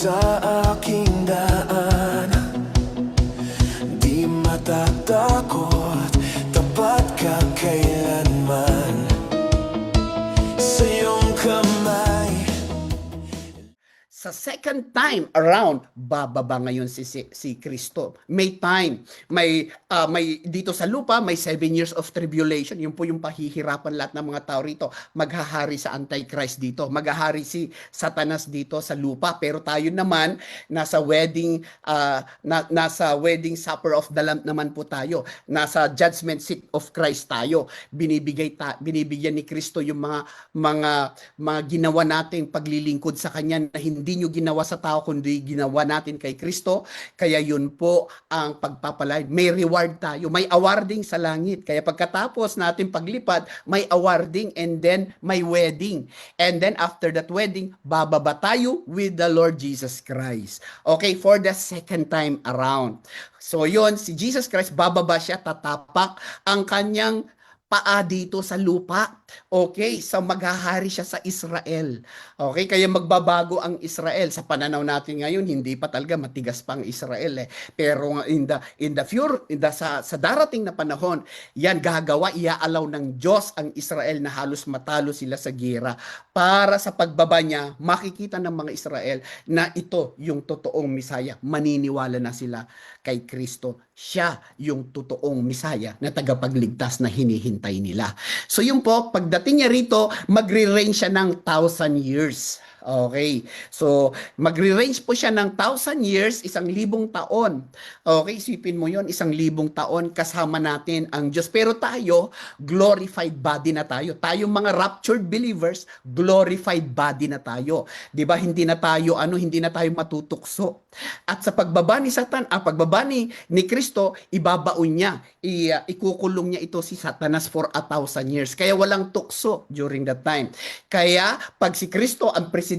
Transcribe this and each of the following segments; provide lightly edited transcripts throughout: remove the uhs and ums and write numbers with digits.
sa aking daan, di matatakot, tapat ka kailanman. Sa iyong kamay. Sa second time around, bababa ngayon si Kristo. May time, may dito sa lupa, may 7 years of tribulation. Yun po yung pahihirapan lahat ng mga tao rito. Maghahari sa Antichrist dito. Maghahari si Satanas dito sa lupa. Pero tayo naman, nasa wedding supper of the Lamb naman po tayo. Nasa judgment seat of Christ tayo. Binibigyan ni Kristo yung mga ginawa nating paglilingkod sa Kanya na hindi nyo ginawa sa tao kundi ginawa natin kay Kristo. Kaya yun po ang pagpapalay. May reward tayo, may awarding sa langit. Kaya pagkatapos natin paglipad, may awarding and then may wedding. And then after that wedding, bababa tayo with the Lord Jesus Christ. Okay, for the second time around. So yun, si Jesus Christ, bababa siya, tatapak ang kanyang paa dito sa lupa. Okay, so maghahari siya sa Israel. Okay, kaya magbabago ang Israel. Sa pananaw natin ngayon, hindi pa talaga matigas pa ang Israel eh. Pero sa darating na panahon, yan gagawa, iaalaw ng Diyos ang Israel na halos matalo sila sa gera. Para sa pagbaba niya, makikita ng mga Israel na ito yung totoong Misaya. Maniniwala na sila kay Kristo. Siya yung totoong Misaya na tagapagligtas na hinihintay nila. So yun po, pagdating niya rito, magre-reign siya ng 1,000 years. Okay. So, magre-range po siya ng 1,000 years, 1,000 taon. Okay, isipin mo yon, 1,000 taon kasama natin ang Diyos. Pero tayo, glorified body na tayo. Tayong mga raptured believers, glorified body na tayo. 'Di ba? Hindi na tayo matutukso. At sa pagbaba ni pagbaba ni Kristo, ibabaon niya, ikukulong niya ito si Satanas for 1,000 years. Kaya walang tukso during that time. Kaya pag si Kristo ang presidente,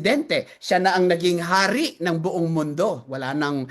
siya na ang naging hari ng buong mundo. Wala nang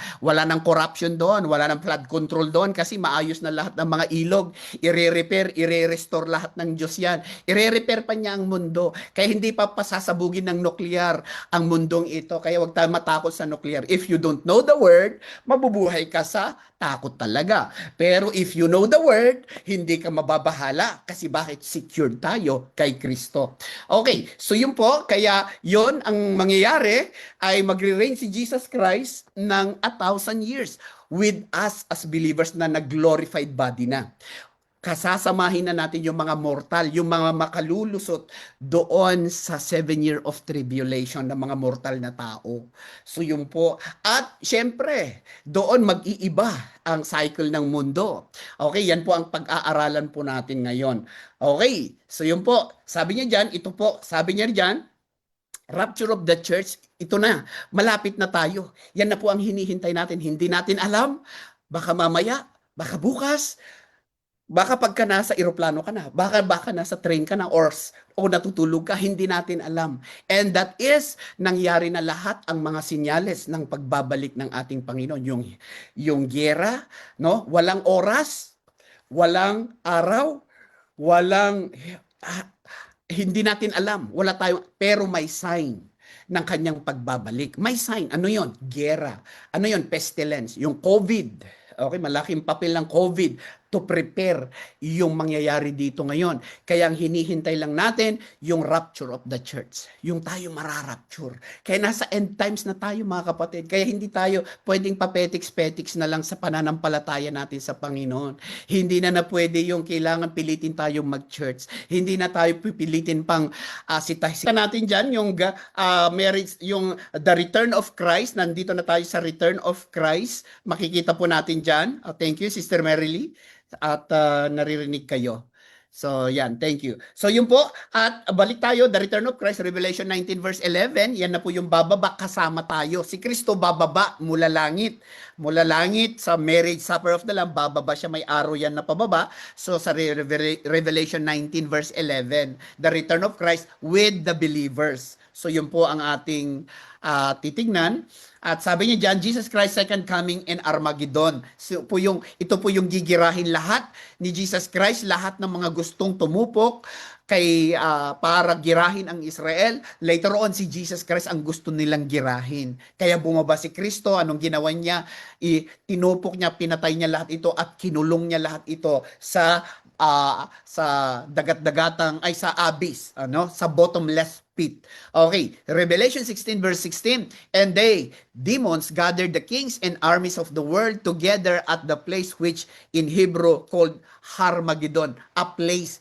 corruption doon, wala nang flood control doon kasi maayos na lahat ng mga ilog. I-repair, i-restore lahat ng Diyos yan. I-repair pa niya ang mundo. Kaya hindi pa pasasabugin ng nuclear ang mundong ito. Kaya wag tayo matakot sa nuclear. If you don't know the word, mabubuhay ka sa takot talaga. Pero if you know the word, hindi ka mababahala. Kasi bakit? Secured tayo kay Kristo. Okay, so yun po, kaya yun ang mangyayari ay magre-reign si Jesus Christ ng 1,000 years with us as believers na nag-glorified body na. Kasasamahin na natin yung mga mortal, yung mga makalulusot doon sa 7 year of tribulation ng mga mortal na tao. So yun po. At syempre, doon mag-iiba ang cycle ng mundo. Okay, yan po ang pag-aaralan po natin ngayon. Okay, so yun po. Sabi niya dyan, ito po, sabi niya dyan, rapture of the church, ito na, malapit na tayo. Yan na po ang hinihintay natin. Hindi natin alam, baka mamaya, baka bukas, baka pagka nasa eroplano ka na, baka nasa train ka na o natutulog ka, hindi natin alam. And that is, nangyari na lahat ang mga sinyales ng pagbabalik ng ating Panginoon. Yung giyera, no? Walang oras, walang araw, hindi natin alam. Wala tayo, pero may sign ng kanyang pagbabalik. May sign. Ano yon? Giyera. Ano yon? Pestilence. Yung COVID. Okay, malaking papel ng COVID to prepare yung mangyayari dito ngayon. Kaya ang hinihintay lang natin, yung rapture of the church. Yung tayo mararapture. Kaya nasa end times na tayo mga kapatid. Kaya hindi tayo pwedeng papetiks-petiks na lang sa pananampalataya natin sa Panginoon. Hindi na pwede yung kailangan pilitin tayong mag-church. Hindi na tayo pipilitin pang sita natin dyan, yung marriage, yung the return of Christ. Nandito na tayo sa return of Christ. Makikita po natin dyan. Thank you, Sister Merily. At naririnig kayo. So, yan. Thank you. So, yun po. At balik tayo. The return of Christ, Revelation 19 verse 11. Yan na po yung bababa kasama tayo. Si Kristo bababa mula langit. Mula langit sa marriage supper of the Lamb, bababa siya. May araw yan na pababa. So, sa Revelation 19 verse 11, the return of Christ with the believers. So yun po ang ating titignan. At sabi niya diyan, Jesus Christ second coming in Armageddon. Ito po yung gigirahin lahat ni Jesus Christ, lahat ng mga gustong tumupok para girahin ang Israel. Later on, si Jesus Christ ang gusto nilang girahin. Kaya bumaba si Kristo, anong ginawa niya? Tinupok niya, pinatay niya lahat ito at kinulong niya lahat ito sa dagat-dagatang ay sa abyss, sa bottomless pit. Okay, Revelation 16 verse 16, and they, demons, gathered the kings and armies of the world together at the place which in Hebrew called Harmageddon.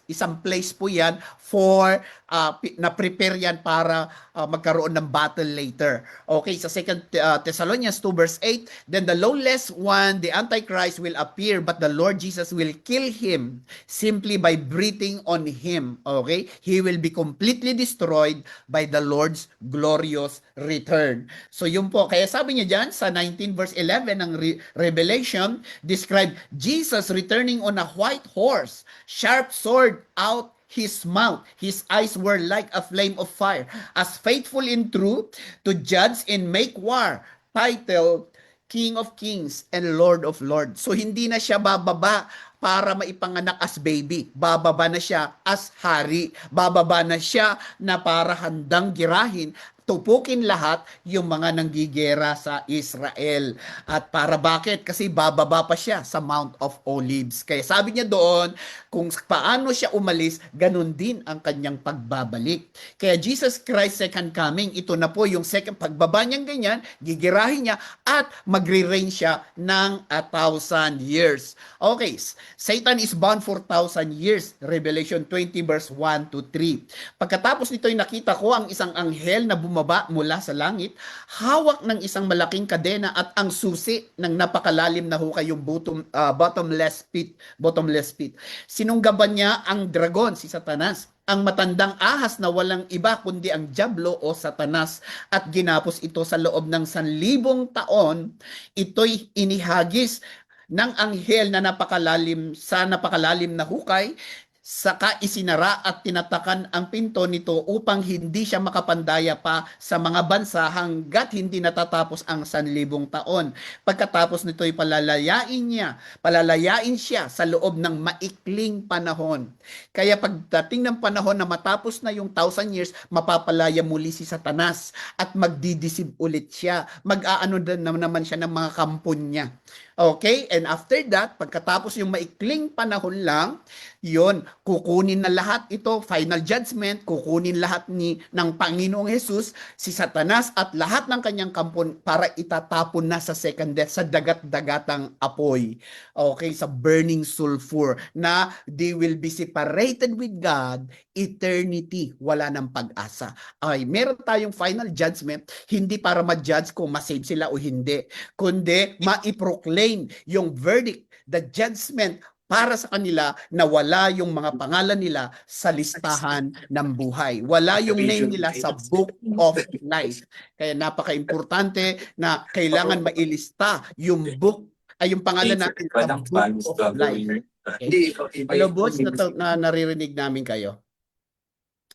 Isang place po yan for na-prepare yan para magkaroon ng battle later. Okay, sa 2 Thessalonians 2 verse 8, then the lawless one, the Antichrist, will appear, but the Lord Jesus will kill him simply by breathing on him. Okay, he will be completely destroyed by the Lord's glorious return. So yun po, kaya sabi niya dyan sa 19 verse 11 ng Revelation, describe Jesus returning on a white horse, sharp sword out his mouth. His eyes were like a flame of fire, as faithful in truth to judge and make war. Title, King of Kings and Lord of Lords. So hindi na siya bababa para maipanganak as baby. Bababa na siya as hari. Bababa na siya na para handang girahin, tupukin lahat yung mga nanggigera sa Israel. At para bakit? Kasi bababa pa siya sa Mount of Olives. Kaya sabi niya doon, kung paano siya umalis, ganun din ang kanyang pagbabalik. Kaya Jesus Christ second coming, ito na po yung second pagbaba niyang ganyan, gigirahin niya at magre-reign siya ng 1,000 years. Okay, Satan is bound for 1,000 years. Revelation 20 verse 1 to 3. Pagkatapos nito'y nakita ko ang isang anghel na bumaba mula sa langit, hawak ng isang malaking kadena at ang susi ng napakalalim na hukay, yung bottomless pit. Sinunggaban niya ang dragon, si Satanas, ang matandang ahas na walang iba kundi ang Diablo o Satanas, at ginapos ito sa loob ng 1,000 taon. Ito'y inihagis ng anghel na napakalalim na hukay, saka isinara at tinatakan ang pinto nito upang hindi siya makapandaya pa sa mga bansa hanggat hindi natatapos ang 1,000 taon. Pagkatapos nito'y palalayain siya sa loob ng maikling panahon. Kaya pagdating ng panahon na matapos na yung 1,000 years, mapapalaya muli si Satanas at magdidisib ulit siya. Mag-aano din naman siya ng mga kampon niya. Okay? And after that, pagkatapos yung maikling panahon lang, yon, kukunin na lahat ito, final judgment, kukunin lahat ng Panginoong Jesus, si Satanas at lahat ng kanyang kampon para itatapon na sa second death, sa dagat-dagatang apoy. Okay, sa burning sulfur, na they will be separated with God, eternity, wala ng pag-asa. Ay, meron tayong final judgment, hindi para ma-judge kung ma-save sila o hindi, kundi ma-proclaim yung verdict, the judgment, para sa kanila na wala yung mga pangalan nila sa listahan ng buhay. Wala yung name nila sa Book of Life. Kaya napaka-importante na kailangan mailista yung yung pangalan natin sa Book of Life. Okay. Hello, boss, na naririnig namin kayo.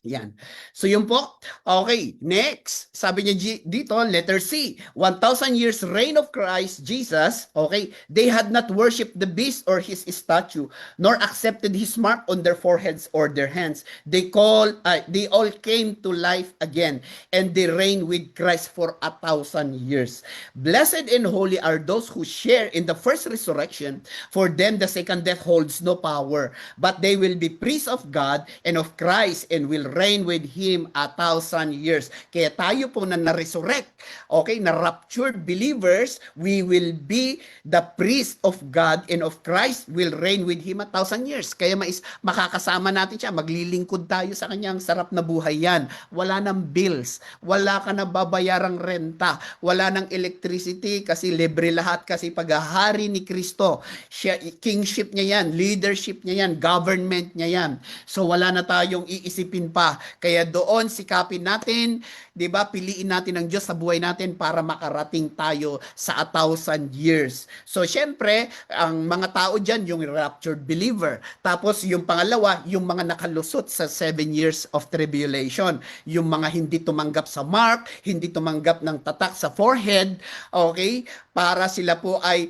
Yan. So yun po. Okay, next. Sabi niya dito, letter C. 1,000 years reign of Christ Jesus. Okay, they had not worshipped the beast or his statue, nor accepted his mark on their foreheads or their hands. They all came to life again, and they reign with Christ for 1,000 years. Blessed and holy are those who share in the first resurrection. For them, the second death holds no power, but they will be priests of God and of Christ, and will reign with Him 1,000 years. Kaya tayo po na na-resurrect, okay, na-raptured believers, we will be the priest of God and of Christ, will reign with Him 1,000 years. Kaya makakasama natin siya, maglilingkod tayo sa Kanyang sarap na buhay yan. Wala nang bills, wala ka na babayarang renta, wala nang electricity kasi libre lahat, kasi paghahari ni Kristo, siya, kingship niya yan, leadership niya yan, government niya yan. So wala na tayong iisipin pa pa. Kaya doon sikapin natin, 'di ba? Piliin natin ang Diyos sa buhay natin para makarating tayo sa 1,000 years. So syempre, ang mga tao diyan yung raptured believer. Tapos yung pangalawa, yung mga nakalusot sa 7 years of tribulation. Yung mga hindi tumanggap sa mark, hindi tumanggap ng tatak sa forehead, okay? Para sila po ay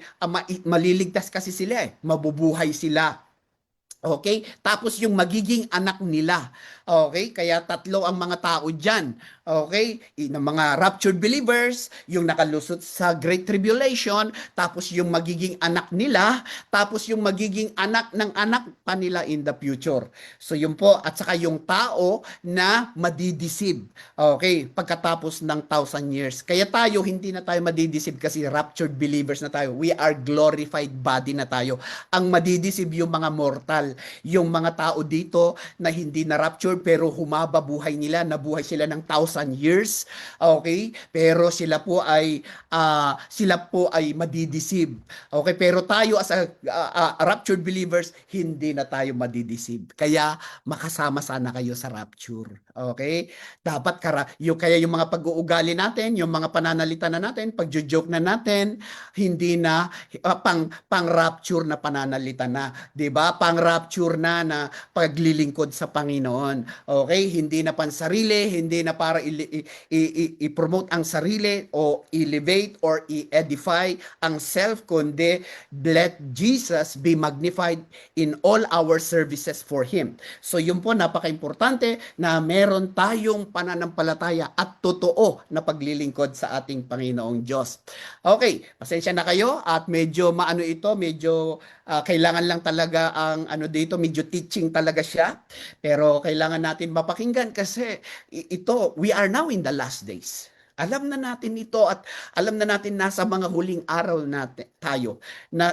maliligtas kasi sila eh. Mabubuhay sila. Okay? Tapos yung magiging anak nila. Okay? Kaya tatlo ang mga tao dyan. Okay? Ng mga raptured believers, yung nakalusot sa Great Tribulation, tapos yung magiging anak nila, tapos yung magiging anak ng anak pa nila in the future. So yun po, at saka yung tao na madideceive. Okay? Pagkatapos ng 1,000 years. Kaya tayo, hindi na tayo madideceive kasi raptured believers na tayo. We are glorified body na tayo. Ang madideceive yung mga mortal, yung mga tao dito na hindi na rapture pero humaba buhay nila, nabuhay sila ng 1,000 years. Okay? Pero sila po ay madideceive. Okay? Pero tayo as a raptured believers, hindi na tayo madideceive. Kaya makasama sana kayo sa rapture. Okay? Dapat kaya yung mga pag-uugali natin, yung mga pananalita na natin, pag-joke na natin, hindi na pang-rapture na pananalita na, 'di ba? Pang-rapture na paglilingkod sa Panginoon. Okay? Hindi na pansarili, hindi na para i-promote ang sarili o elevate or i-edify ang self, kundi let Jesus be magnified in all our services for Him. So yun po, napaka-importante na meron tayong pananampalataya at totoo na paglilingkod sa ating Panginoong Diyos. Okay, pasensya na kayo at medyo medyo kailangan lang talaga ang dito, medyo teaching talaga siya. Pero kailangan natin mapakinggan kasi we are now in the last days. Alam na natin ito at alam na natin nasa mga huling araw natin tayo na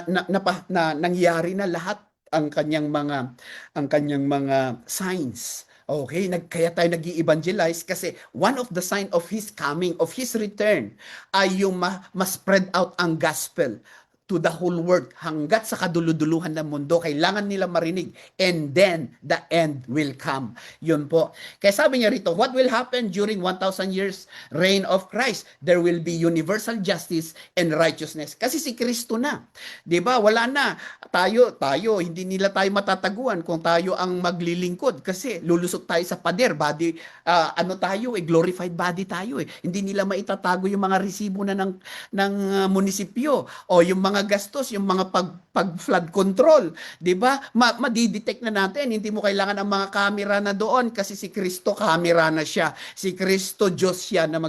nangyari na lahat ang kanyang mga signs. Okay, kaya tayo nag-i-evangelize kasi one of the sign of His coming, of His return, ay yung ma-spread out ang gospel to the whole world hanggat sa kaduluduluhan ng mundo. Kailangan nila marinig. And then, the end will come. Yun po. Kaya sabi niya rito, what will happen during 1,000 years reign of Christ? There will be universal justice and righteousness. Kasi si Kristo na. Diba? Wala na. Tayo, hindi nila tayo matataguan kung tayo ang maglilingkod. Kasi lulusot tayo sa pader. Body, glorified body tayo eh. Hindi nila maitatago yung mga resibo na ng munisipyo o yung mga gastos, yung mga pag-flood control, 'di ba? Madidetect na natin, hindi mo kailangan ang mga camera na doon kasi si Kristo camera na siya. Si Kristo Diyos siya na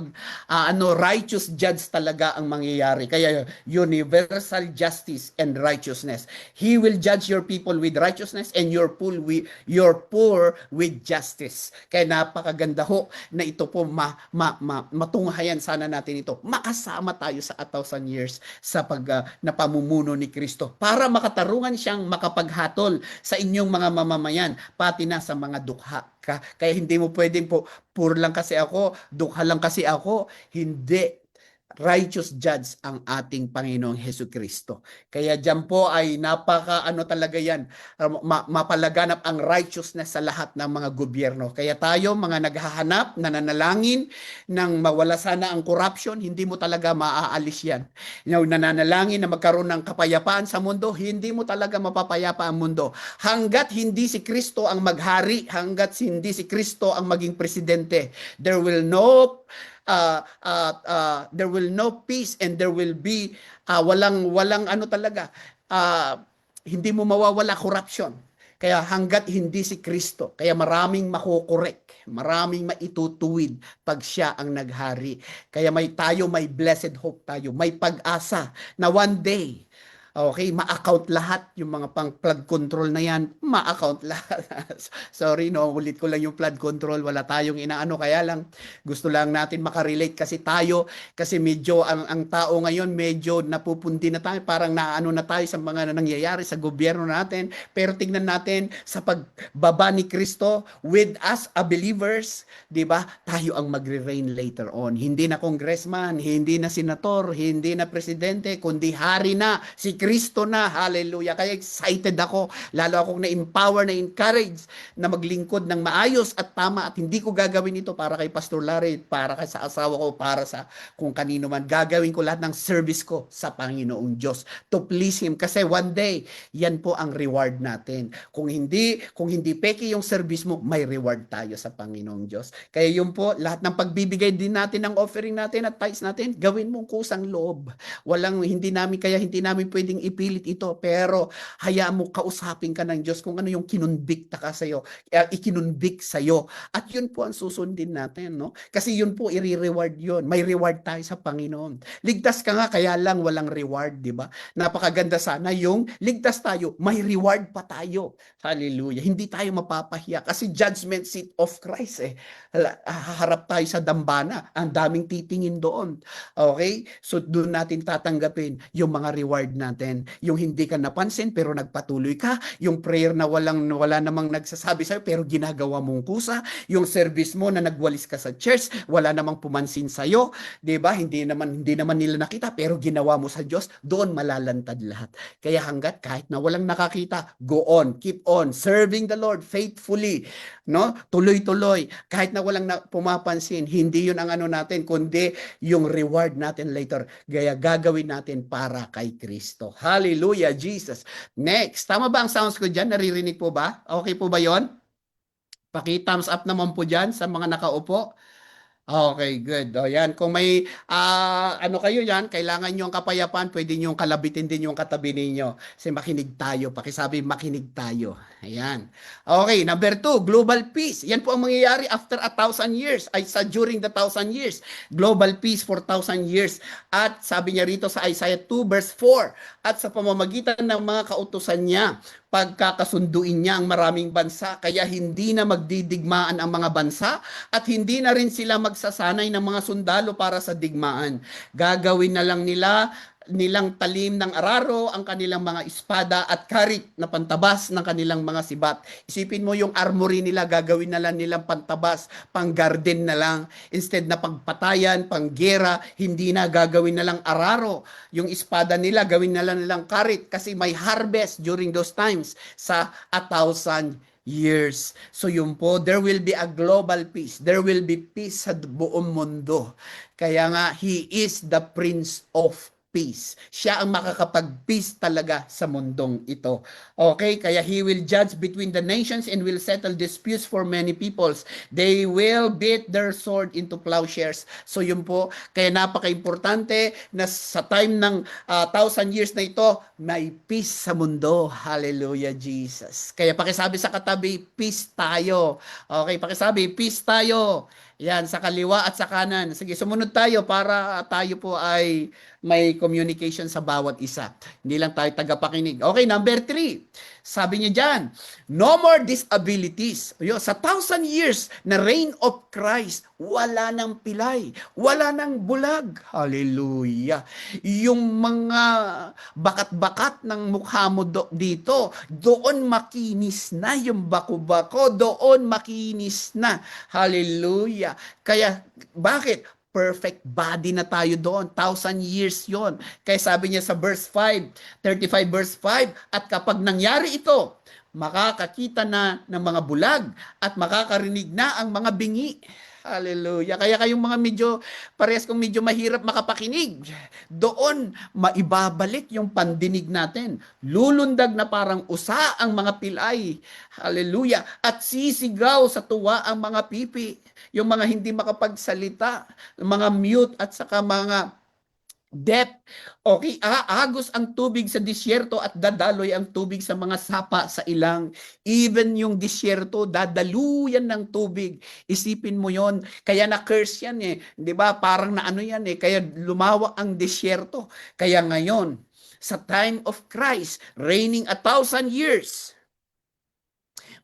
righteous judge talaga ang mangyayari. Kaya universal justice and righteousness. He will judge your people with righteousness and your poor with justice. Kaya napakaganda ho na ito po matunghayan sana natin ito. Makasama tayo sa 1,000 years sa na pamumuno ni Kristo para makatarungan siyang makapaghatol sa inyong mga mamamayan pati na sa mga dukha. Kaya hindi mo pwedeng puro lang kasi ako, dukha lang kasi ako. Hindi. Righteous judge ang ating Panginoong Hesukristo. Kaya dyan po ay talaga yan, mapalaganap ang righteousness sa lahat ng mga gobyerno. Kaya tayo, mga naghahanap, nananalangin, nang mawala sana ang corruption, hindi mo talaga maaalis yan. Nananalangin na magkaroon ng kapayapaan sa mundo, hindi mo talaga mapapayapa ang mundo. Hanggat hindi si Kristo ang maghari, hanggat hindi si Kristo ang maging presidente, there will no peace and there will be walang hindi mo mawawala corruption. Kaya hanggat hindi si Kristo, kaya maraming makukorek, maraming maitutuwid pag siya ang naghari. Kaya may blessed hope tayo, may pag-asa na one day, okay, ma-account lahat yung mga pang-flood control na yan, ma-account lahat. Sorry, ulit ko lang yung flood control, wala tayong kaya lang gusto lang natin makarelate kasi medyo ang tao ngayon medyo napupundi na tayo, parang na tayo sa mga nangyayari sa gobyerno natin, pero tingnan natin sa pagbaba ni Kristo with us believers, 'di ba? Tayo ang magre-reign later on. Hindi na congressman, hindi na senator, hindi na presidente, kundi hari na si Kristo. Kristo na. Hallelujah. Kaya excited ako. Lalo akong na-empower, na-encourage na maglingkod ng maayos at tama at hindi ko gagawin ito para kay Pastor Larry, para kay sa asawa ko, para sa kung kanino man. Gagawin ko lahat ng service ko sa Panginoong Diyos to please Him. Kasi one day, yan po ang reward natin. Kung hindi peki yung service mo, may reward tayo sa Panginoong Diyos. Kaya yun po, lahat ng pagbibigay din natin ng offering natin at tithes natin, gawin mong kusang loob. Hindi namin pwedeng ipilit ito, pero hayaan mo kausapin ka ng Diyos kung ano yung kinunbikta ka sa'yo, ikinunbik sa'yo. At yun po ang susundin natin, no? Kasi yun po, i-reward yun. May reward tayo sa Panginoon. Ligtas ka nga, kaya lang walang reward, di ba? Napakaganda sana yung ligtas tayo, may reward pa tayo. Hallelujah. Hindi tayo mapapahiya kasi judgment seat of Christ eh. Harap tayo sa dambana. Ang daming titingin doon. Okay? So doon natin tatanggapin yung mga reward natin. Yung hindi ka napansin pero nagpatuloy ka. Yung prayer na wala namang nagsasabi sa'yo pero ginagawa mong kusa. Yung service mo na nagwalis ka sa church, wala namang pumansin sa'yo. Diba? Hindi naman nila nakita pero ginawa mo sa Diyos, doon malalantad lahat. Kaya hanggat kahit na walang nakakita, go on, keep on serving the Lord faithfully, no? Tuloy-tuloy kahit na walang pumapansin. Hindi 'yun ang ano natin kundi yung reward natin later. Kaya gagawin natin para kay Kristo. Hallelujah, Jesus. Next, tama ba ang sounds ko diyan? Naririnig po ba? Okay po ba 'yon? Paki-thumbs up naman po diyan sa mga nakaupo. Okay, good. O yan, kung may ano kayo yan, kailangan nyo ang kapayapaan, pwede nyo kalabitin din yung katabi ninyo. Kasi makinig tayo, pakisabi makinig tayo. Ayan. Okay, number 2, global peace. Yan po ang mangyayari after 1,000 years, during the 1,000 years. Global peace for 1,000 years. At sabi niya rito sa Isaiah 2 verse 4, at sa pamamagitan ng mga kautusan niya, pagkakasunduin niya ang maraming bansa, kaya hindi na magdidigmaan ang mga bansa at hindi na rin sila magsasanay ng mga sundalo para sa digmaan. Gagawin na lang nilang talim ng araro ang kanilang mga espada at karit na pantabas ng kanilang mga sibat. Isipin mo yung armory nila, gagawin na lang nilang pantabas, pang garden na lang. Instead na pangpatayan, panggera, hindi na gagawin na lang araro. Yung espada nila, gawin na lang nilang karit kasi may harvest during those times sa 1,000 years. So yun po, there will be a global peace. There will be peace sa buong mundo. Kaya nga, He is the Prince of Peace. Siya ang makakapag-peace talaga sa mundong ito. Okay? Kaya He will judge between the nations and will settle disputes for many peoples. They will beat their sword into plowshares. So yun po, kaya napaka-importante na sa time ng 1,000 years na ito, may peace sa mundo. Hallelujah, Jesus. Kaya pakisabi sa katabi, peace tayo. Okay, pakisabi, peace tayo. Yan, sa kaliwa at sa kanan. Sige, sumunod tayo para tayo po ay may communication sa bawat isa. Hindi lang tayo tagapakinig. Okay, number 3. Sabi niya dyan, no more disabilities. Sa 1,000 years na reign of Christ, wala nang pilay, wala nang bulag. Hallelujah. Yung mga bakat-bakat ng mukha mo dito, doon makinis na. Yung bako-bako, doon makinis na. Hallelujah. Kaya, bakit? Perfect body na tayo doon. 1,000 years yon. Kaya sabi niya sa verse 5, 35 verse 5, at kapag nangyari ito, makakakita na ng mga bulag at makakarinig na ang mga bingi. Hallelujah. Kaya kayong mga parehas kong medyo mahirap makapakinig, doon maibabalik yung pandinig natin. Lulundag na parang usa ang mga pilay. Hallelujah. At sisigaw sa tuwa ang mga pipi. Yung mga hindi makapagsalita, mga mute at saka mga deaf. Okay, aagos ang tubig sa disyerto at dadaloy ang tubig sa mga sapa sa ilang. Even yung disyerto, dadaluyan ng tubig. Isipin mo yon. Kaya na-curse yan eh. Di ba? Parang na ano yan eh. Kaya lumawak ang disyerto. Kaya ngayon, sa time of Christ, reigning 1,000 years,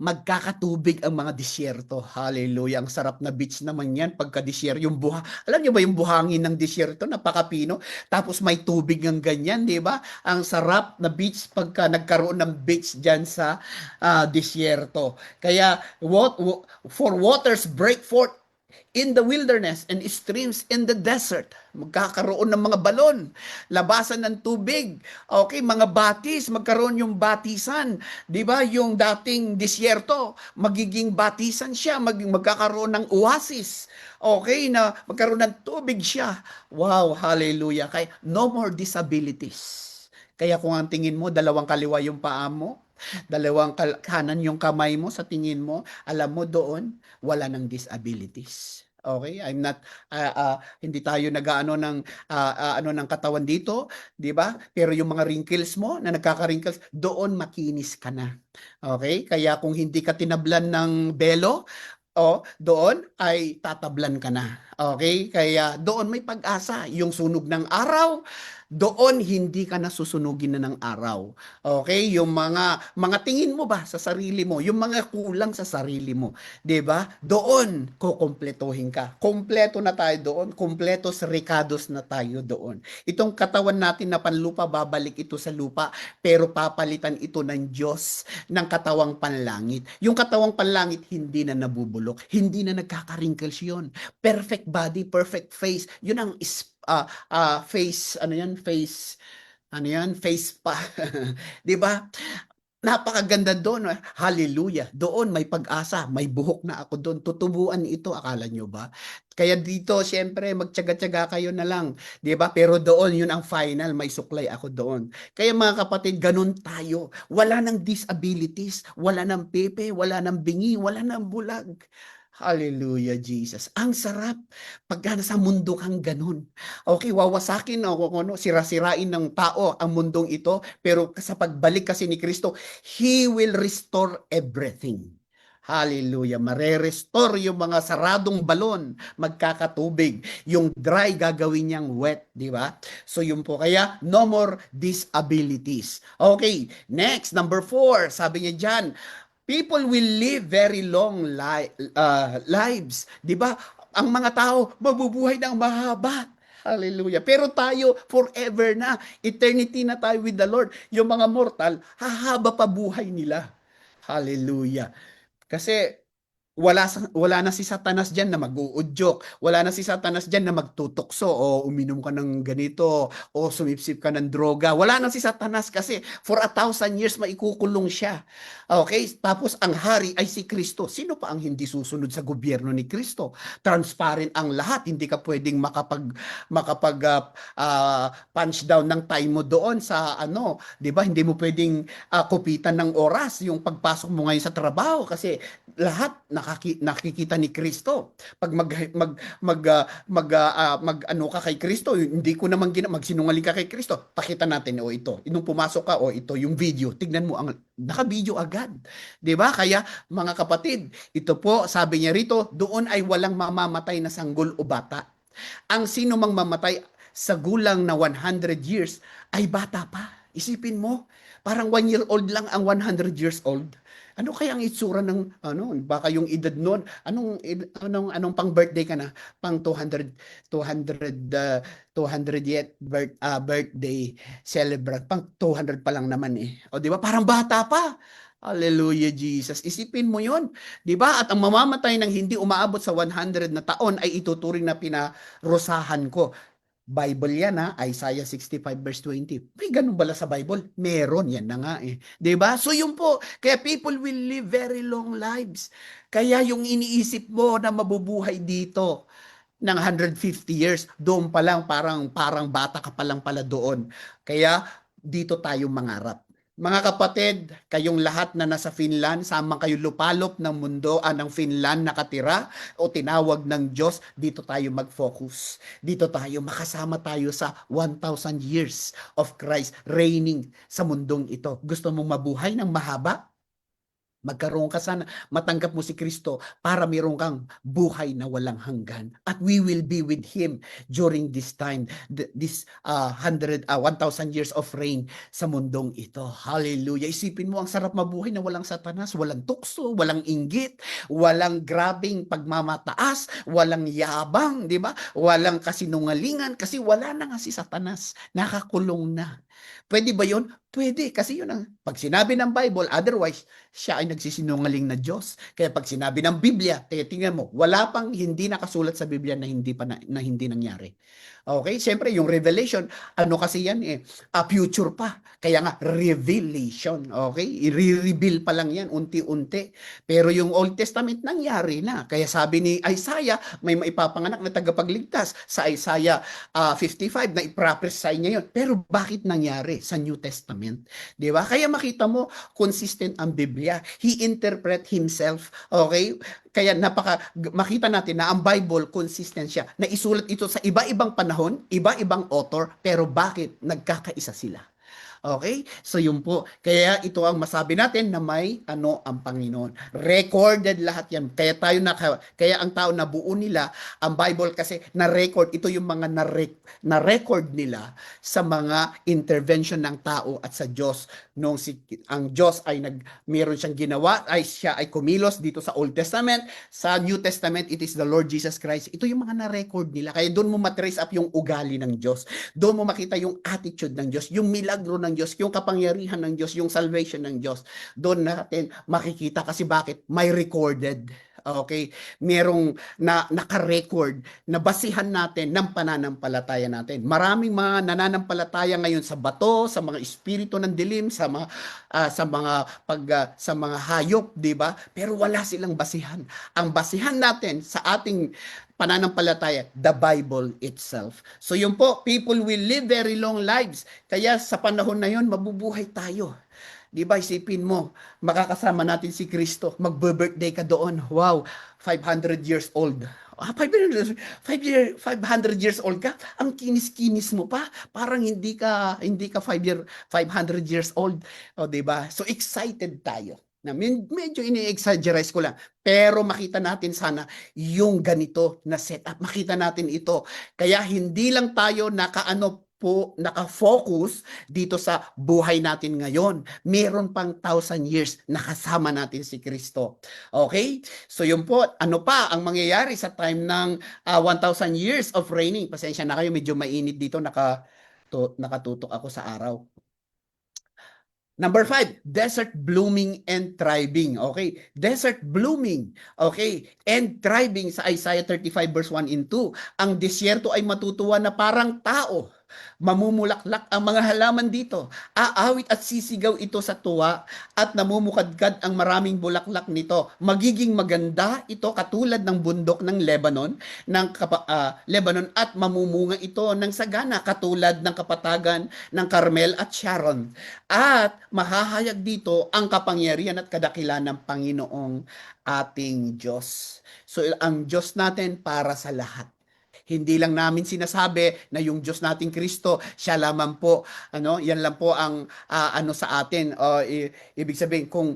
magkakatubig ang mga disyerto. Hallelujah. Ang sarap na beach naman yan pagka-disyerto. Alam niyo ba yung buhangin ng disyerto? Napakapino. Tapos may tubig ng ganyan, di ba? Ang sarap na beach pagka nagkaroon ng beach dyan sa disyerto. Kaya, for waters break forth in the wilderness and streams in the desert. Magkakaroon ng mga balon, labasan ng tubig. Okay, mga batis, magkaroon yung batisan. 'Di ba? Yung dating disyerto, magiging batisan siya, magkakaroon ng oasis. Okay, na magkaroon ng tubig siya. Wow, hallelujah. Kaya no more disabilities. Kaya kung ang tingin mo, dalawang kaliwa yung paa mo, dalawang kanan yung kamay mo, sa tingin mo, alam mo doon, wala ng disabilities. Okay? Hindi tayo nag-aano ng ano ng katawan dito, 'di ba? Pero yung mga wrinkles mo na nagkaka-wrinkles, doon makinis ka na. Okay? Kaya kung hindi ka tinablan ng belo, doon ay tatablan ka na. Okay? Kaya doon may pag-asa. Yung sunog ng araw, doon hindi ka na susunugin na ng araw. Okay? Yung mga tingin mo ba sa sarili mo, yung mga kulang sa sarili mo, 'di ba? Doon kukumpletuhin ka. Kompleto na tayo doon, kompletos recados na tayo doon. Itong katawan natin na panlupa, babalik ito sa lupa, pero papalitan ito ng Diyos ng katawang panlangit. Yung katawang panlangit hindi na nabubulok, hindi na nagkaka-wrinkles 'yun. Perfect body, perfect face. 'Yun ang face, ano yan, face pa. 'Di ba? Napakaganda doon. Hallelujah. Doon may pag-asa, may buhok na ako doon. Tutubuan ito, akala nyo ba? Kaya dito, siyempre, magtyaga-tyaga kayo na lang. 'Di ba? Pero doon, yun ang final. May suklay ako doon. Kaya mga kapatid, ganun tayo. Wala ng disabilities, wala ng pepe, wala ng bingi, wala ng bulag. Hallelujah, Jesus. Ang sarap pag nasa mundo kang ganun. Okay, wawasakin o ano, sira-sirain ng tao ang mundong ito, pero sa pagbalik kasi ni Kristo, He will restore everything. Hallelujah. Mare-restore yung mga saradong balon, magkakatubig. Yung dry, gagawin niyang wet, di ba? So yun po. Kaya, no more disabilities. Okay, next, number 4. Sabi niya dyan, people will live very long lives. 'Di ba? Ang mga tao mabubuhay ng mahaba. Hallelujah. Pero tayo, forever na. Eternity na tayo with the Lord. Yung mga mortal, hahaba pa buhay nila. Hallelujah. Kasi wala na si Satanas diyan na mag-uudyok. Wala na si Satanas diyan na magtutukso o uminom ka ng ganito o sumipsip ka ng droga. Wala na si Satanas kasi for 1,000 years maikukulong siya. Okay? Tapos ang hari ay si Kristo. Sino pa ang hindi susunod sa gobyerno ni Kristo? Transparent ang lahat. Hindi ka pwedeng punch down ng time mo doon sa ano, 'di ba? Hindi mo pwedeng kupitan ng oras yung pagpasok mo ngayon sa trabaho kasi lahat nakikita ni Kristo. Pag ano ka kay Kristo, hindi ko naman magsinungaling ka kay Kristo. Pakita natin ito. Nung pumasok ka ito yung video. Tignan mo ang naka-video agad. 'Di ba? Kaya mga kapatid, ito po sabi niya rito, doon ay walang mamamatay na sanggol o bata. Ang sino mang mamatay sa gulang na 100 years ay bata pa. Isipin mo, parang 1 year old lang ang 100 years old. Ano kaya ang itsura ng ano, baka yung edad noon, anong pang birthday ka na? Pang 200 yet birthday celebrant. Pang 200 pa lang naman eh. O di ba? Parang bata pa. Hallelujah, Jesus. Isipin mo 'yon, 'di ba? At ang mamamatay ng hindi umaabot sa 100 na taon ay ituturing na pinarusahan ko. Bible yan ha, Isaiah 65 verse 20. May ganun bala sa Bible? Meron, yan na nga eh. 'Di ba? So yun po, kaya people will live very long lives. Kaya yung iniisip mo na mabubuhay dito ng 150 years, doon pa lang parang bata ka pa lang pala doon. Kaya dito tayo mangarap. Mga kapatid, kayong lahat na nasa Finland, samang kayo lupalop ng mundo, ng Finland nakatira o tinawag ng Diyos, dito tayo mag-focus. Dito tayo, makasama tayo sa 1,000 years of Christ reigning sa mundong ito. Gusto mong mabuhay ng mahaba? Magkaroon ka sana, matanggap mo si Kristo para mayroon kang buhay na walang hanggan. At we will be with Him during this time, this 1,000 years of reign sa mundong ito. Hallelujah. Isipin mo, ang sarap mabuhay na walang Satanas, walang tukso, walang inggit, walang grabing pagmamataas, walang yabang, di ba? Walang kasinungalingan kasi wala na nga si Satanas. Nakakulong na. Pwede ba yun? Pwede, kasi yun ang, pag sinabi ng Bible, otherwise, siya ay nagsisinungaling na Diyos. Kaya pag sinabi ng Biblia, tingnan mo, wala pang hindi nakasulat sa Biblia na hindi pa na hindi nangyari. Okay? Siyempre, yung revelation, ano kasi yan eh, future pa. Kaya nga, revelation. Okay? I-reveal pa lang yan, unti-unti. Pero yung Old Testament, nangyari na. Kaya sabi ni Isaiah, may maipapanganak na tagapagligtas. Sa Isaiah 55, na i-prophesy niya yun. Pero bakit nangyari sa New Testament? Di ba? Kaya makita mo, consistent ang Biblia. He interpret himself. Okay? Kaya makita natin na ang Bible consistent siya. Na isulat ito sa iba-ibang panahon, iba-ibang author, pero bakit nagkakaisa sila? Okay? So yun po. Kaya ito ang masabi natin na may ano ang Panginoon. Recorded lahat yan. Kaya ang tao na buo nila, ang Bible kasi na-record, ito yung mga na-record nila sa mga intervention ng tao at sa Diyos. Ang Diyos ay meron siyang ginawa, siya ay kumilos dito sa Old Testament. Sa New Testament, it is the Lord Jesus Christ. Ito yung mga na-record nila. Kaya doon mo matrace up yung ugali ng Diyos. Doon mo makita yung attitude ng Diyos, yung milagro ng Diyos, yung kapangyarihan ng Diyos, yung salvation ng Diyos. Doon natin makikita kasi bakit may recorded. Okay? Merong naka-record na basihan natin ng pananampalataya natin. Maraming mga nananampalataya ngayon sa bato, sa mga espiritu ng dilim, sa mga hayop, 'di ba? Pero wala silang basihan. Ang basihan natin sa ating pananampalataya, the Bible itself. So yun po, people will live very long lives. Kaya sa panahon na yun, mabubuhay tayo. Di ba, isipin mo, makakasama natin si Kristo, magbe-birthday ka doon. Wow, 500 years old. 500 years old ka, ang kinis-kinis mo pa. Parang hindi ka 500 years old. O, di ba? So excited tayo. Na medyo ini-exaggerize ko lang. Pero makita natin sana yung ganito na setup. Makita natin ito. Kaya hindi lang tayo naka-focus dito sa buhay natin ngayon. Meron pang 1,000 years nakasama natin si Kristo. Okay? So yun po, ano pa ang mangyayari sa time ng 1,000 years of reigning? Pasensya na kayo, medyo mainit dito, nakatutok ako sa araw. Number 5, desert blooming and thriving. Okay? Desert blooming. Okay? And thriving sa Isaiah 35 verse 1 and 2. Ang disyerto ay matutuwa na parang tao. Mamumulaklak ang mga halaman dito. Aawit at sisigaw ito sa tuwa at namumukadkad ang maraming bulaklak nito. Magiging maganda ito katulad ng bundok ng Lebanon, Lebanon at mamumunga ito ng sagana katulad ng kapatagan ng Carmel at Sharon. At mahahayag dito ang kapangyarihan at kadakilan ng Panginoong ating Diyos. So ang Diyos natin para sa lahat. Hindi lang namin sinasabi na yung Diyos nating Kristo, siya lamang po, yan lang po ang sa atin. Ibig sabihin, kung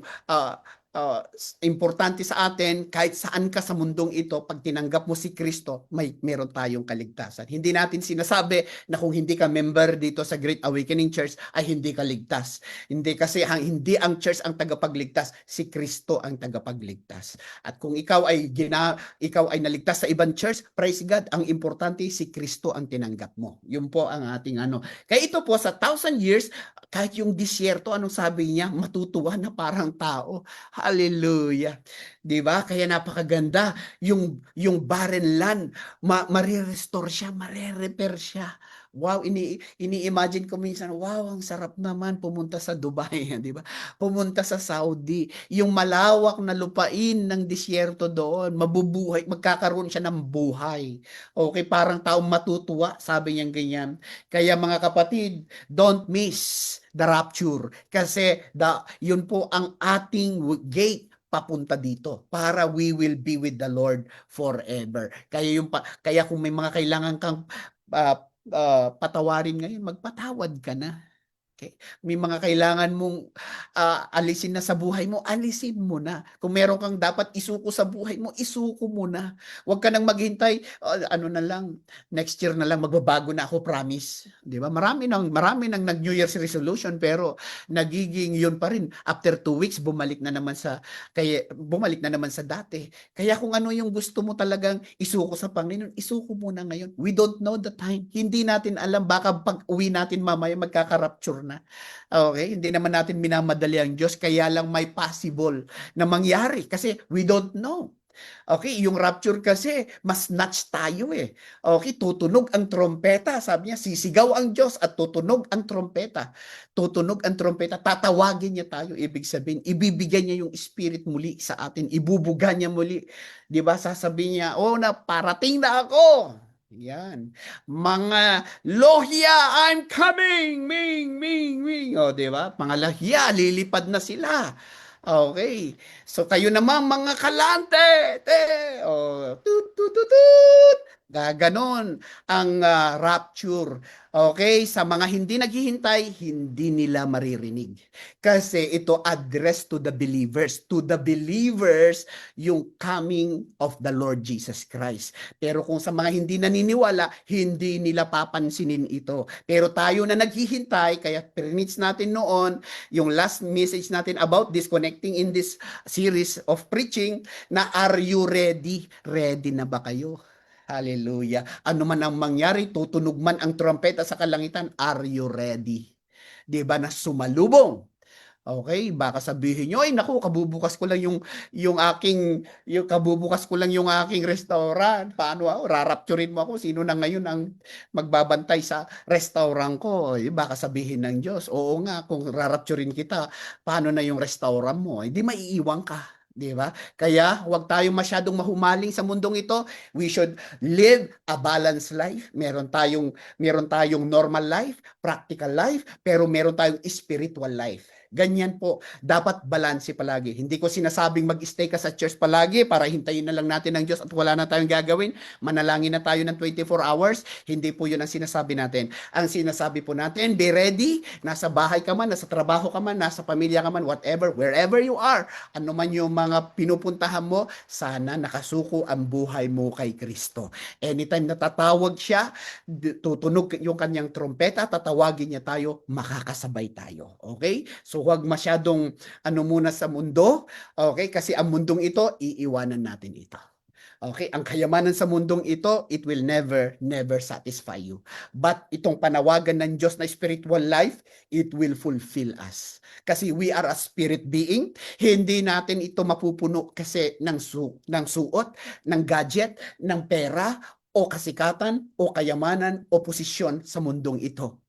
importante sa atin, kahit saan ka sa mundong ito, pag tinanggap mo si Kristo, meron tayong kaligtasan. Hindi natin sinasabi na kung hindi ka member dito sa Great Awakening Church, ay hindi ka ligtas. Hindi, kasi hindi ang church ang tagapagligtas, si Kristo ang tagapagligtas. At kung ikaw ay naligtas sa ibang church, praise God, ang importante si Kristo ang tinanggap mo. Yun po ang ating Kaya ito po, sa 1,000 years, kahit yung disyerto, anong sabi niya? Matutuwa na parang tao. Hallelujah. 'Di ba? Kaya napakaganda yung barren land, mare-restore siya, mare-repair siya. Wow, ini-imagine ko minsan, wow, ang sarap naman pumunta sa Dubai, 'di ba? Pumunta sa Saudi, yung malawak na lupain ng disyerto doon, magkakaroon siya ng buhay. Okay, parang taong matutuwa, sabi niya ganyan. Kaya mga kapatid, don't miss the rapture kasi yun po ang ating gate papunta dito para we will be with the Lord forever. Kaya kung may mga kailangan kang patawarin ngayon, magpatawad ka na. Okay. May mga kailangan mong alisin na sa buhay mo, alisin mo na. Kung meron kang dapat isuko sa buhay mo, isuko mo na. Huwag ka nang maghintay, ano na lang, next year na lang magbabago na ako, promise. 'Di ba? Marami nang nag-New Year's resolution pero nagiging 'yun pa rin. After 2 weeks bumalik na naman sa dati. Kaya kung ano yung gusto mo talagang isuko sa Panginoon, isuko mo na ngayon. We don't know the time. Hindi natin alam, baka pag-uwi natin mamaya magkaka-rapture na. Okay? Hindi naman natin minamadali ang Diyos, kaya lang may possible na mangyari kasi we don't know. Okay, yung rapture kasi mas snatch tayo eh. Okay, tutunog ang trompeta. Sabi niya, sisigaw ang Diyos at tutunog ang trompeta. Tutunog ang trompeta, tatawagin niya tayo. Ibig sabihin, ibibigay niya yung spirit muli sa atin. Ibubuga niya muli. 'Di ba? Sasabihin niya, "Oh, na parating na ako." Yan. Mga lohya, I'm coming! Ming, ming, ming. O, di ba? Mga lohya, lilipad na sila. Okay. So, kayo naman, mga kalante, tut, tut, tut, tut. Gaganon ang rapture. Okay? Sa mga hindi naghihintay, hindi nila maririnig. Kasi ito address to the believers. To the believers, yung coming of the Lord Jesus Christ. Pero kung sa mga hindi naniniwala, hindi nila papansinin ito. Pero tayo na naghihintay, kaya preach natin noon, yung last message natin about disconnecting in this series of preaching, na are you ready? Ready na ba kayo? Hallelujah. Ano man ang mangyari, tutunog man ang trompeta sa kalangitan, are you ready? 'Di ba na sumalubong? Okay, baka sabihin niyo, "Ay naku, kabubukas ko lang yung aking restaurant. Paano ako? Rarapturin mo ako. Sino na ngayon ang magbabantay sa restaurant ko?" Eh, baka sabihin ng Diyos, "Oo nga, kung rarapturin kita, paano na yung restaurant mo? Hindi maiiwan ka." 'Di ba? Kaya huwag tayong masyadong mahumaling sa mundong ito. We should live a balanced life. Meron tayong normal life, practical life, pero meron tayong spiritual life. Ganyan po, dapat balanse palagi. Hindi ko sinasabing mag-stay ka sa church palagi para hintayin na lang natin ng Diyos at wala na tayong gagawin. Manalangin na tayo ng 24 hours. Hindi po yun ang sinasabi natin. Ang sinasabi po natin, be ready. Nasa bahay ka man, nasa trabaho ka man, nasa pamilya ka man, whatever, wherever you are. Ano man yung mga pinupuntahan mo, sana nakasuko ang buhay mo kay Kristo. Anytime natatawag siya, tutunog yung kanyang trompeta, tatawagin niya tayo, makakasabay tayo. Okay? So huwag masyadong muna sa mundo, okay? Kasi ang mundong ito, iiwanan natin ito. Okay, ang kayamanan sa mundong ito, it will never satisfy you. But itong panawagan ng Diyos na spiritual life, it will fulfill us. Kasi we are a spirit being, hindi natin ito mapupuno kasi ng suot, ng gadget, ng pera, o kasikatan, o kayamanan, o posisyon sa mundong ito.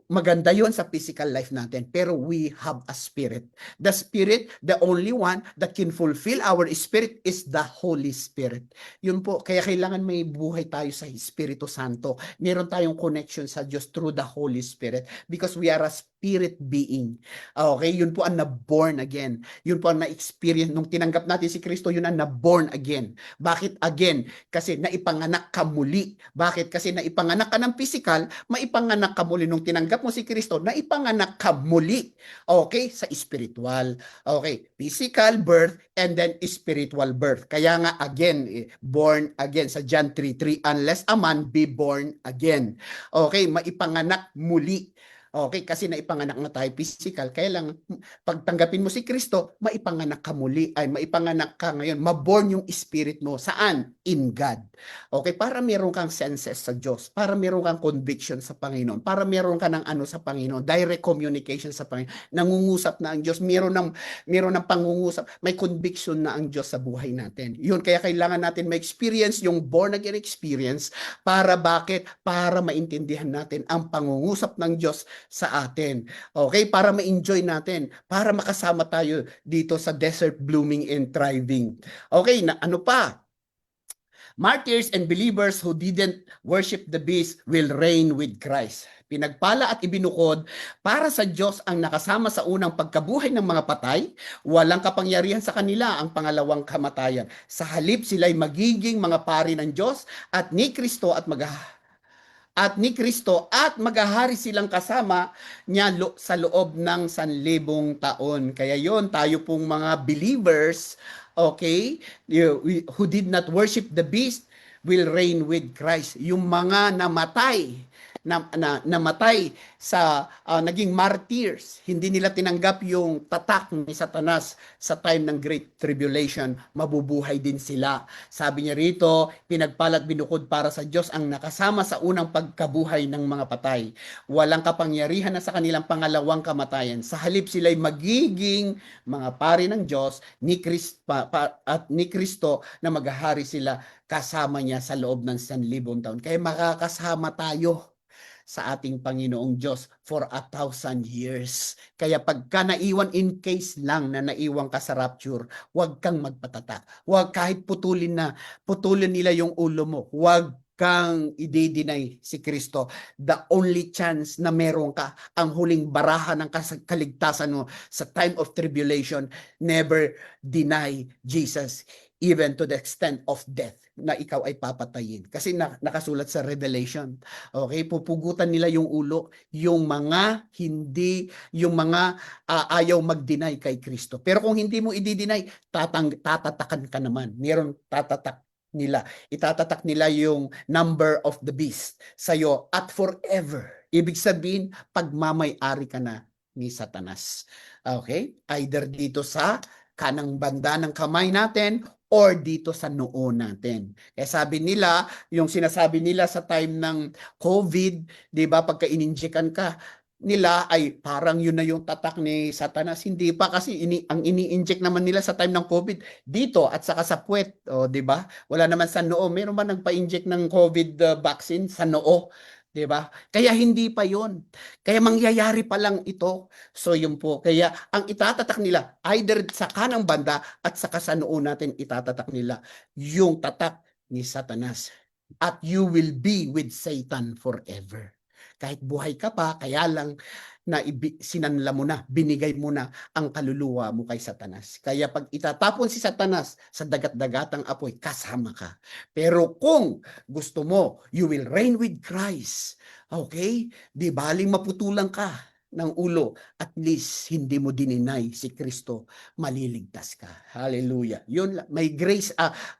Maganda yon sa physical life natin, pero we have a spirit. The spirit, the only one that can fulfill our spirit is the Holy Spirit. Yun po, kaya kailangan may buhay tayo sa Espiritu Santo. Meron tayong connection sa Diyos through the Holy Spirit because we are a spirit being. Okay, yun po ang na-born again. Yun po ang na-experience nung tinanggap natin si Kristo, yun ang na-born again. Bakit again? Kasi naipanganak ka muli. Bakit? Kasi naipanganak ka ng physical, maipanganak ka muli nung tinanggap mo si Kristo, naipanganak ka muli. Okay? Sa spiritual. Okay? Physical birth and then spiritual birth. Kaya nga again, born again sa John 3:3, unless a man be born again. Okay? Maipanganak muli. Okay, kasi naipanganak na tayo physical, kaya lang pagtanggapin mo si Kristo, maipanganak ka muli, ay maipanganak ka ngayon, maborn yung spirit mo. Saan? In God. Okay, para meron kang senses sa Diyos, para meron kang conviction sa Panginoon, para meron ka ng sa Panginoon, direct communication sa Panginoon, nangungusap na ang Diyos, meron ng pangungusap, may conviction na ang Diyos sa buhay natin. Yun, kaya kailangan natin ma-experience yung born again experience, para bakit? Para maintindihan natin ang pangungusap ng Diyos sa atin. Okay? Para ma-enjoy natin. Para makasama tayo dito sa desert blooming and thriving. Okay? Na, ano pa? Martyrs and believers who didn't worship the beast will reign with Christ. Pinagpala at ibinukod para sa Diyos ang nakasama sa unang pagkabuhay ng mga patay, walang kapangyarihan sa kanila ang pangalawang kamatayan. Sa halip sila'y magiging mga pari ng Diyos at ni Kristo at at ni Kristo at maghahari silang kasama niya sa loob ng 1,000 taon. Kaya yon, tayo pong mga believers, okay, who did not worship the beast will reign with Christ. Yung mga namatay sa naging martyrs, hindi nila tinanggap yung tatak ni Satanas sa time ng Great Tribulation, mabubuhay din sila. Sabi niya rito, pinagpala't binukod para sa Diyos ang nakasama sa unang pagkabuhay ng mga patay. Walang kapangyarihan na sa kanilang pangalawang kamatayan. Sa halip sila'y magiging mga pari ng Diyos at ni Kristo na maghahari sila kasama niya sa loob ng 1,000 taon. Kaya makakasama tayo sa ating Panginoong Diyos for 1,000 years. Kaya pagka naiwan, in case lang na naiwan ka sa rapture, huwag kang magpatatak. Huwag kahit putulin nila yung ulo mo. Huwag kang i-deny si Kristo. The only chance na meron ka, ang huling baraha ng kaligtasan mo sa time of tribulation, never deny Jesus even to the extent of death na ikaw ay papatayin. Kasi nakasulat sa Revelation. Okay, pupugutan nila yung ulo, yung mga ayaw mag-deny kay Kristo. Pero kung hindi mo i-deny, tatatakan ka naman. Meron tatatak nila. Itatatak nila yung number of the beast sa'yo at forever. Ibig sabihin, pagmamay-ari ka na ni Satanas. Okay? Either dito sa kanang banda ng kamay natin or dito sa noo natin. Kaya sabi nila, yung sinasabi nila sa time ng COVID, di ba, pagka ininjekan ka, nila ay parang yun na yung tatak ni Satanas. Hindi pa, kasi ang ini-inject naman nila sa time ng COVID dito at saka sa puwet, di ba? Wala naman sa noo. Meron ba nagpa-inject ng COVID vaccine sa noo? 'Di ba? Kaya hindi pa 'yon. Kaya mangyayari pa lang ito. So yun po. Kaya ang itatatak nila either sa kanang banda at saka sa noo natin itatatak nila yung tatak ni Satanas. At you will be with Satan forever. Kahit buhay ka pa, kaya lang na sinanla mo na, binigay mo na ang kaluluwa mo kay Satanas. Kaya pag itatapon si Satanas sa dagat-dagatang apoy, kasama ka. Pero kung gusto mo, you will reign with Christ. Okay? Di baling maputulan ka ng ulo, at least hindi mo dininay si Kristo, maliligtas ka. Hallelujah. Yun lang. May grace,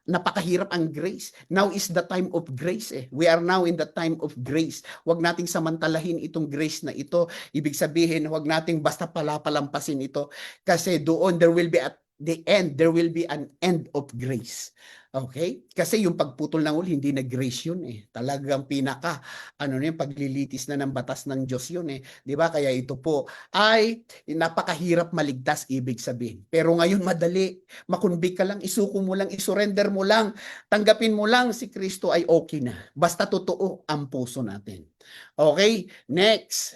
napakahirap ang grace. Now is the time of grace. We are now in the time of grace. Huwag nating samantalahin itong grace na ito. Ibig sabihin, huwag nating basta palapalampasin ito. Kasi doon, there will be at the end, there will be an end of grace. Okay? Kasi yung pagputol ng ulo, hindi na grace yun eh. Talagang paglilitis na ng batas ng Diyos yun eh. Di ba? Kaya ito po ay napakahirap maligtas, ibig sabihin. Pero ngayon madali. Makunbik ka lang, isuko mo lang, isurrender mo lang, tanggapin mo lang si Kristo ay okay na. Basta totoo ang puso natin. Okay? Next.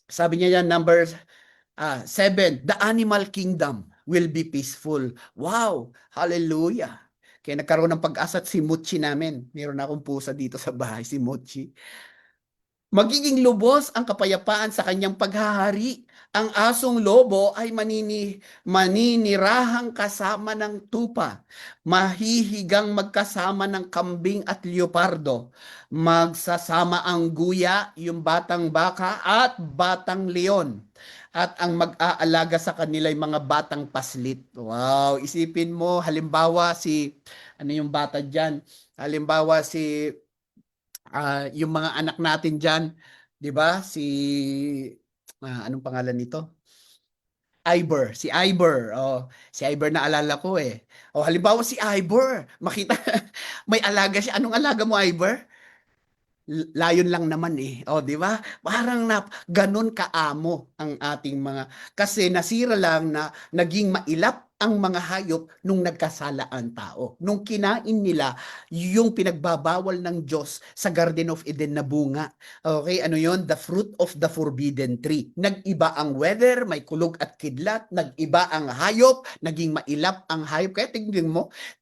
Sabi niya yan, number 7, the animal kingdom will be peaceful. Wow! Hallelujah! Kaya nagkaroon ng pag-asa si Mochi namin. Meron akong pusa dito sa bahay, si Mochi. Magiging lubos ang kapayapaan sa kanyang paghahari. Ang asong lobo ay maninirahang kasama ng tupa. Mahihigang magkasama ng kambing at leopardo. Magsasama ang guya, yung batang baka at batang leon. At ang mag-aalaga sa kanila ay mga batang paslit. Wow, isipin mo, halimbawa ano yung bata dyan? Halimbawa yung mga anak natin dyan, di ba? Anong pangalan nito? Si Iber. Si Iber na alala ko eh. Halimbawa si Iber, makita, may alaga siya. Anong alaga mo, Iber? Layon lang naman eh. Di ba? Parang ganun kaamo ang ating kasi nasira lang na naging mailap ang mga hayop nung nagkasala ang tao. Nung kinain nila yung pinagbabawal ng Diyos sa Garden of Eden na bunga. Okay, ano yon? The fruit of the forbidden tree. Nag-iba ang weather, may kulog at kidlat, nag-iba ang hayop, naging mailap ang hayop. Kaya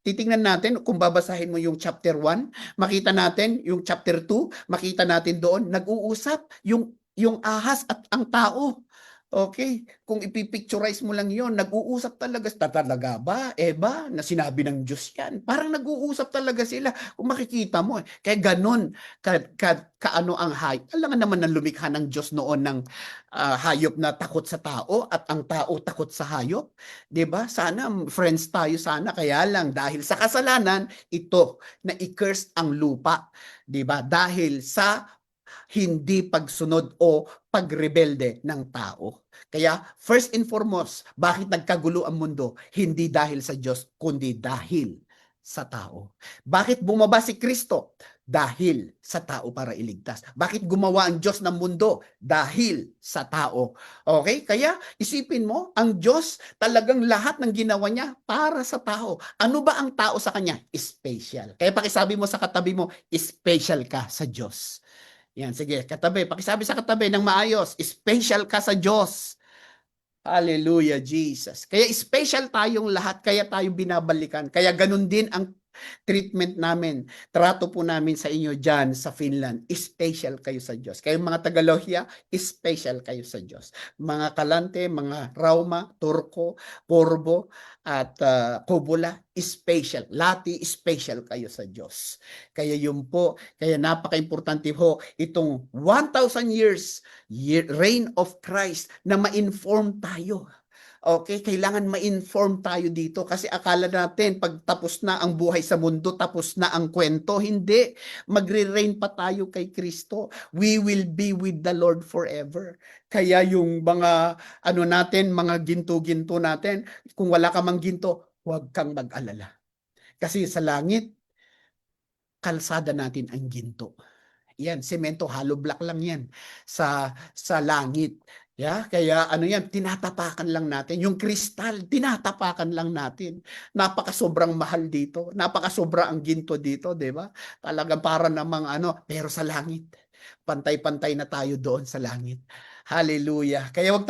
titingnan natin kung babasahin mo yung chapter 1, makita natin yung chapter 2, makita natin doon, nag-uusap yung ahas at ang tao. Okay, kung ipipicturize mo lang yon, nag-uusap talaga ba, Eva, na sinabi ng Diyos yan? Parang nag-uusap talaga sila, kung makikita mo. Kaya ganun, kaano ang hayop. Alam nga naman na lumikha ng Diyos noon ng hayop na takot sa tao at ang tao takot sa hayop. 'Di ba? Sana friends tayo sana, kaya lang dahil sa kasalanan, ito, na i-curse ang lupa. 'Di ba? Dahil sa hindi pagsunod o pagrebelde ng tao. Kaya first and foremost, bakit nagkagulo ang mundo? Hindi dahil sa Diyos, kundi dahil sa tao. Bakit bumaba si Kristo? Dahil sa tao para iligtas. Bakit gumawa ang Diyos ng mundo? Dahil sa tao. Okay? Kaya isipin mo, ang Diyos talagang lahat ng ginawa niya para sa tao. Ano ba ang tao sa kanya? Special. Kaya pakisabi mo sa katabi mo, special ka sa Diyos. Yan, sige, katabi. Pakisabi sa katabi ng maayos, special ka sa Diyos. Hallelujah, Jesus. Kaya special tayong lahat, kaya tayo binabalikan. Kaya ganun din ang treatment namin. Trato po namin sa inyo dyan sa Finland. Special kayo sa Diyos. Kayong mga Tagalogya, special kayo sa Diyos. Mga Kalante, mga Rauma, Turko, Porbo, at Kubula, special. Lati, special kayo sa Diyos. Kaya yun po, kaya napaka-importante po itong 1,000 years reign of Christ na ma-inform tayo. Okay, kailangan ma-inform tayo dito kasi akala natin pag tapos na ang buhay sa mundo, tapos na ang kwento. Hindi, magre-reign pa tayo kay Kristo. We will be with the Lord forever. Kaya yung mga ano natin, mga ginto-ginto natin, kung wala ka mang ginto, huwag kang mag-alala. Kasi sa langit, kalsada natin ang ginto. Yan, semento, hollow block lang yan sa langit. Yeah, kaya ano yan, tinatapakan lang natin. Yung kristal, tinatapakan lang natin. Napaka-sobrang mahal dito. Napaka-sobra ang ginto dito, di ba? Talagang para namang ano, pero sa langit. Pantay-pantay na tayo doon sa langit. Hallelujah. Kaya wag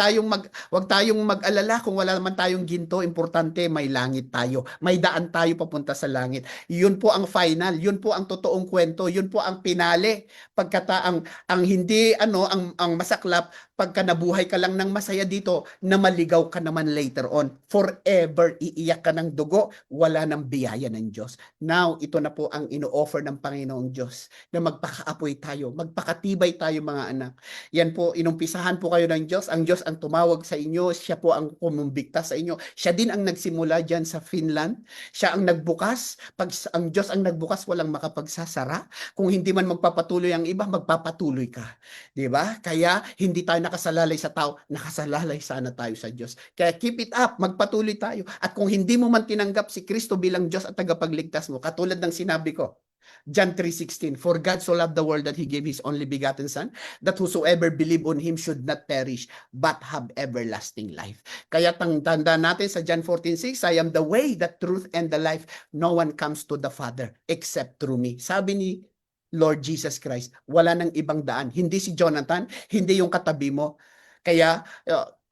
tayong mag-alala kung wala naman tayong ginto, importante may langit tayo. May daan tayo papunta sa langit. 'Yun po ang final, 'yun po ang totoong kwento, 'yun po ang pinale. Pagkata ang hindi ano ang masaklap pagka nabuhay ka lang ng masaya dito, na maligaw ka naman later on. Forever iiyak ka ng dugo, wala nang biyaya ng Diyos. Now, ito na po ang ino-offer ng Panginoong Diyos na magpakaapoy tayo, magpakatibay tayo mga anak. Yan po, inumpisahan po kayo ng Diyos. Ang Diyos ang tumawag sa inyo. Siya po ang kumumbikta sa inyo. Siya din ang nagsimula dyan sa Finland. Siya ang nagbukas. Pag ang Diyos ang nagbukas, walang makapagsasara. Kung hindi man magpapatuloy ang iba, magpapatuloy ka. Di ba? Kaya hindi tayo nakasalalay sa tao, nakasalalay sana tayo sa Diyos. Kaya keep it up, magpatuloy tayo. At kung hindi mo man tinanggap si Kristo bilang Diyos at tagapagligtas mo, katulad ng sinabi ko, John 3:16, for God so loved the world that He gave His only begotten Son, that whosoever believe on Him should not perish, but have everlasting life. Kaya tanda natin sa John 14:6, I am the way, the truth, and the life. No one comes to the Father except through me. Sabi ni Lord Jesus Christ, wala nang ibang daan. Hindi si Jonathan, hindi yung katabi mo. Kaya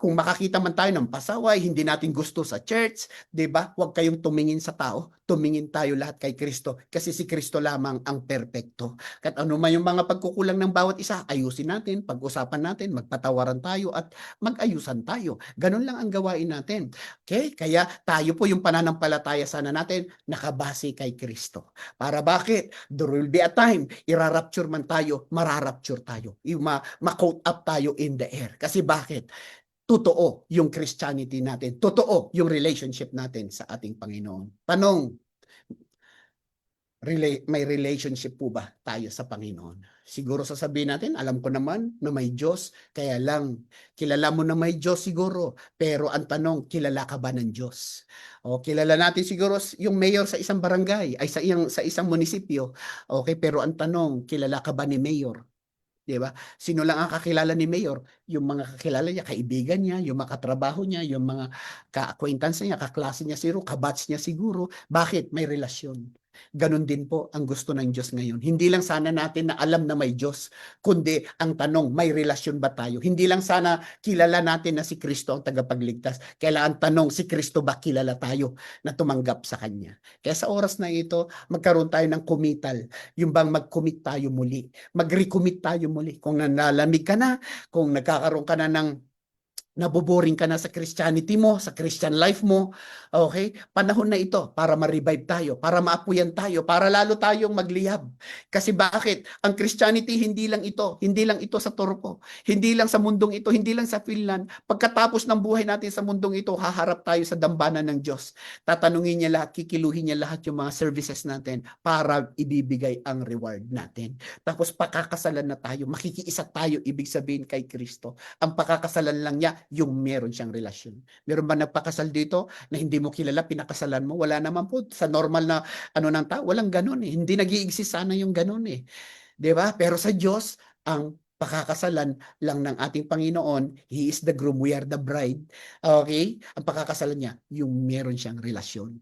kung makakita man tayo ng pasaway, hindi natin gusto sa church, 'di ba? Huwag kayong tumingin sa tao, tumingin tayo lahat kay Kristo kasi si Kristo lamang ang perpekto. At ano man yung mga pagkukulang ng bawat isa, ayusin natin, pag-usapan natin, magpatawaran tayo at mag-ayusan tayo. Ganun lang ang gawain natin. Okay? Kaya tayo po yung pananampalataya sana natin nakabase kay Kristo. Para bakit? There will be a time, irarapture man tayo, mararapture tayo. Ma-caught up tayo in the air. Kasi bakit? Totoo yung Christianity natin. Totoo yung relationship natin sa ating Panginoon. Tanong, may relationship po ba tayo sa Panginoon? Siguro sasabihin natin, alam ko naman na may Diyos, kaya lang, kilala mo na may Diyos siguro, pero ang tanong, kilala ka ba ng Diyos? O kilala natin siguro yung mayor sa isang barangay, ay sa isang munisipyo, okay, pero ang tanong, kilala ka ba ni mayor? Diba? Sino lang ang kakilala ni Mayor? Yung mga kakilala niya, kaibigan niya, yung mga katrabaho niya, yung mga ka-acquaintance niya, kaklase niya siguro, kabatch niya siguro. Bakit? May relasyon. Ganon din po ang gusto ng Diyos ngayon. Hindi lang sana natin na alam na may Diyos, kundi ang tanong, may relasyon ba tayo? Hindi lang sana kilala natin na si Kristo ang tagapagligtas. Kailangan tanong, si Kristo ba kilala tayo na tumanggap sa Kanya? Kaya sa oras na ito, magkaroon tayo ng kumital. Yung bang mag-commit tayo muli. Mag-recommit tayo muli. Kung nalalamig ka na, kung nagkakaroon ka na ng naboboring ka na sa Christianity mo, sa Christian life mo, okay? Panahon na ito para ma-revive tayo, para maapuyan tayo, para lalo tayong magliyab. Kasi bakit? Ang Christianity hindi lang ito sa Turpo, hindi lang sa mundong ito, hindi lang sa Finland. Pagkatapos ng buhay natin sa mundong ito, haharap tayo sa dambana ng Diyos. Tatanungin niya lahat, kikiluhin niya lahat yung mga services natin para ibibigay ang reward natin. Tapos pakakasalan na tayo, makikiisa tayo, ibig sabihin kay Kristo. Ang pakakasalan lang niya, yung meron siyang relasyon. Meron ba nagpakasal dito na hindi mo kilala, pinakasalan mo? Wala naman po. Sa normal na ng tao, walang ganun eh. Hindi nag-i-exist sana yung ganun eh. 'Di ba? Pero sa Diyos, ang pakakasalan lang ng ating Panginoon, He is the groom, we are the bride. Okay? Ang pakakasalan niya, yung meron siyang relasyon.